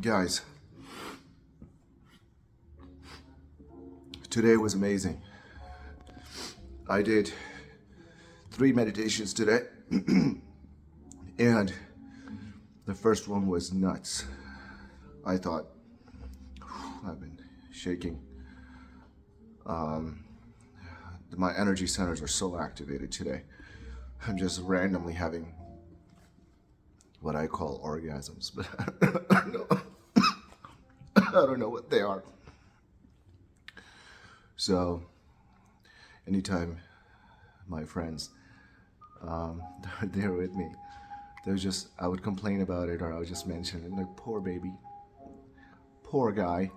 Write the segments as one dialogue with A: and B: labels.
A: Guys, today was amazing. I did 3 meditations today, and the first one was nuts. I thought, I've been shaking. My energy centers are so activated today. I'm just randomly having what I call orgasms, but I don't know what they are. So, anytime my friends are there with me, I would complain about it, or I would just mention it, like, poor baby, poor guy.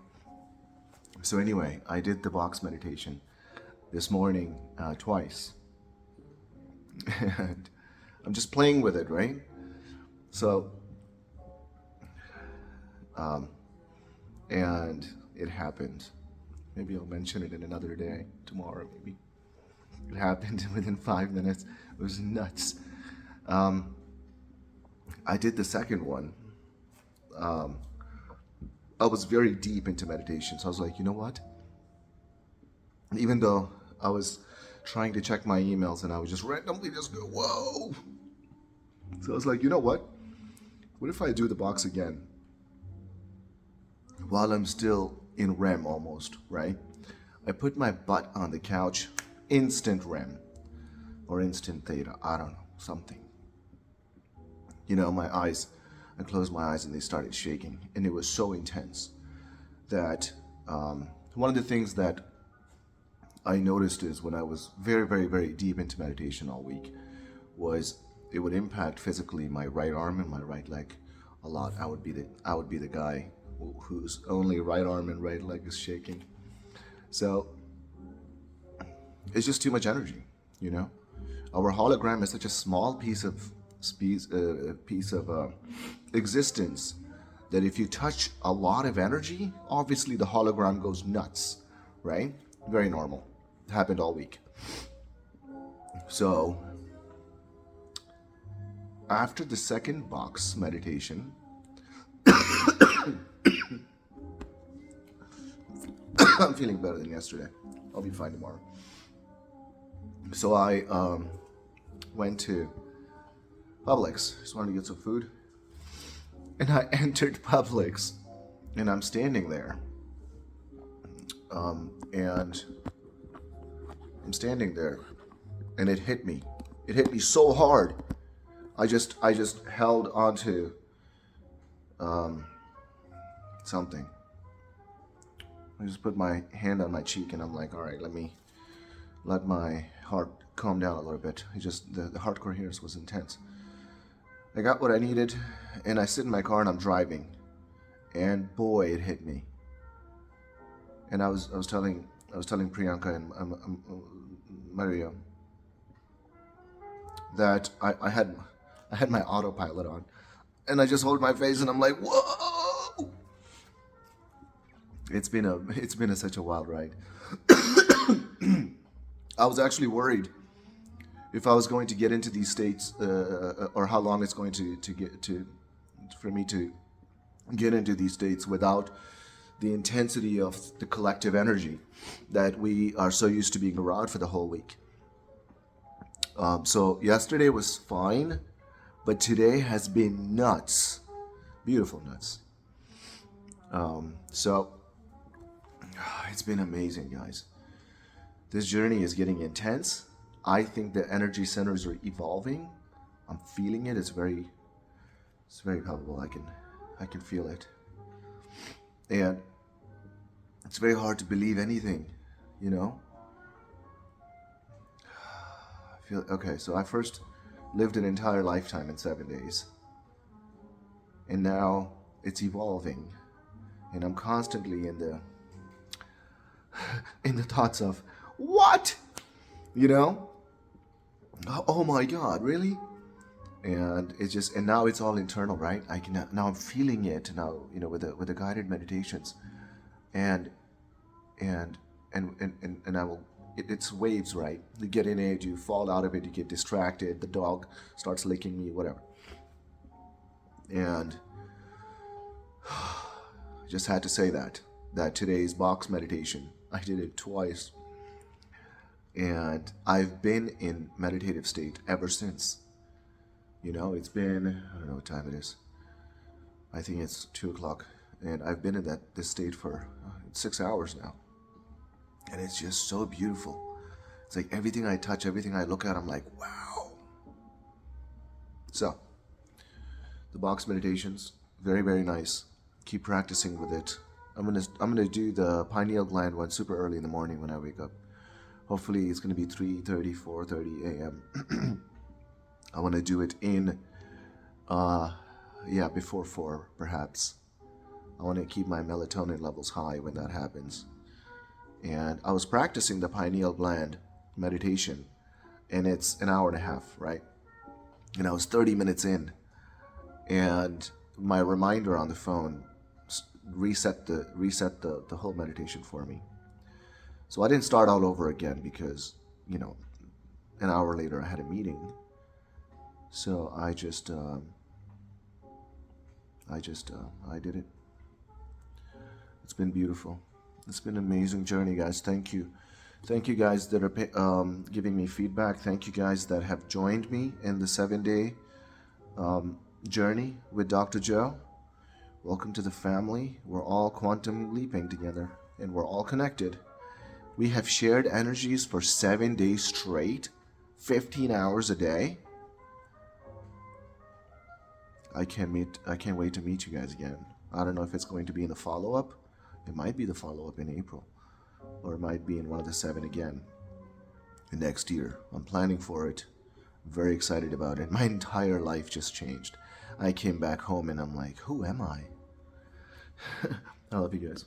A: So anyway, I did the box meditation this morning twice, and I'm just playing with it, right? So, and it happened. Maybe I'll mention it in another day, tomorrow maybe. It happened within 5 minutes. It was nuts. I did the second one. I was very deep into meditation, so I was like, you know what? Even though I was trying to check my emails and I would just randomly just go, whoa. So I was like, you know what? What if I do the box again? While I'm still in REM almost, right? I put my butt on the couch, instant REM or instant theta, I don't know, something. You know, I closed my eyes and they started shaking, and it was so intense that one of the things that I noticed is when I was very, very, very deep into meditation all week was it would impact physically my right arm and my right leg a lot. I would be the guy whose only right arm and right leg is shaking. So it's just too much energy, you know. Our hologram is such a small piece of existence that if you touch a lot of energy, obviously the hologram goes nuts, right? Very normal. It happened all week. So after the second box meditation, I'm feeling better than yesterday. I'll be fine tomorrow. So I went to Publix. Just wanted to get some food. And I entered Publix. And I'm standing there. And I'm standing there. And it hit me. It hit me so hard. I just held onto something. I just put my hand on my cheek and I'm like, all right, let my heart calm down a little bit. The heart coherence was intense. I got what I needed, and I sit in my car and I'm driving, and boy, it hit me. And I was telling Priyanka and Maria that I had my autopilot on, and I just hold my face and I'm like, whoa! It's been such a wild ride. I was actually worried if I was going to get into these states, or how long it's going for me to get into these states without the intensity of the collective energy that we are so used to being around for the whole week. So yesterday was fine, but today has been nuts, beautiful nuts. So it's been amazing, guys. This journey is getting intense. I think the energy centers are evolving. I'm feeling it. It's very palpable. I can feel it. And it's very hard to believe anything, you know? So I first lived an entire lifetime in 7 days. And now it's evolving. And I'm constantly in the thoughts of, what? You know? Oh my God, really? And now it's all internal, right? Now I'm feeling it now, you know, with the guided meditations. And I will, it's waves, right? You get in it, you fall out of it, you get distracted, the dog starts licking me, whatever. And just had to say that today's box meditation, I did it twice. And I've been in meditative state ever since. You know, it's been, I don't know what time it is. I think it's 2 o'clock. And I've been in this state for 6 hours now. And it's just so beautiful. It's like everything I touch, everything I look at, I'm like, wow. So, the box meditations, very, very nice. Keep practicing with it. I'm gonna do the pineal gland one super early in the morning when I wake up. Hopefully it's gonna be 3:30, 4:30 a.m. I want to do it in, before 4 perhaps. I want to keep my melatonin levels high when that happens. And I was practicing the pineal gland meditation, and it's an hour and a half, right? And I was 30 minutes in, and my reminder on the phone reset the whole meditation for me. So I didn't start all over again because, you know, an hour later I had a meeting. So I did it. It's been beautiful. It's been an amazing journey, guys. Thank you. Thank you guys that are giving me feedback. Thank you guys that have joined me in the 7-day journey with Dr. Joe. Welcome to the family. We're all quantum leaping together, and we're all connected. We have shared energies for 7 days straight, 15 hours a day. I can't wait to meet you guys again. I don't know if it's going to be in the follow-up. It might be the follow-up in April, or it might be in one of the 7 again next year. I'm planning for it. I'm very excited about it. My entire life just changed. I came back home and I'm like, who am I? I love you guys.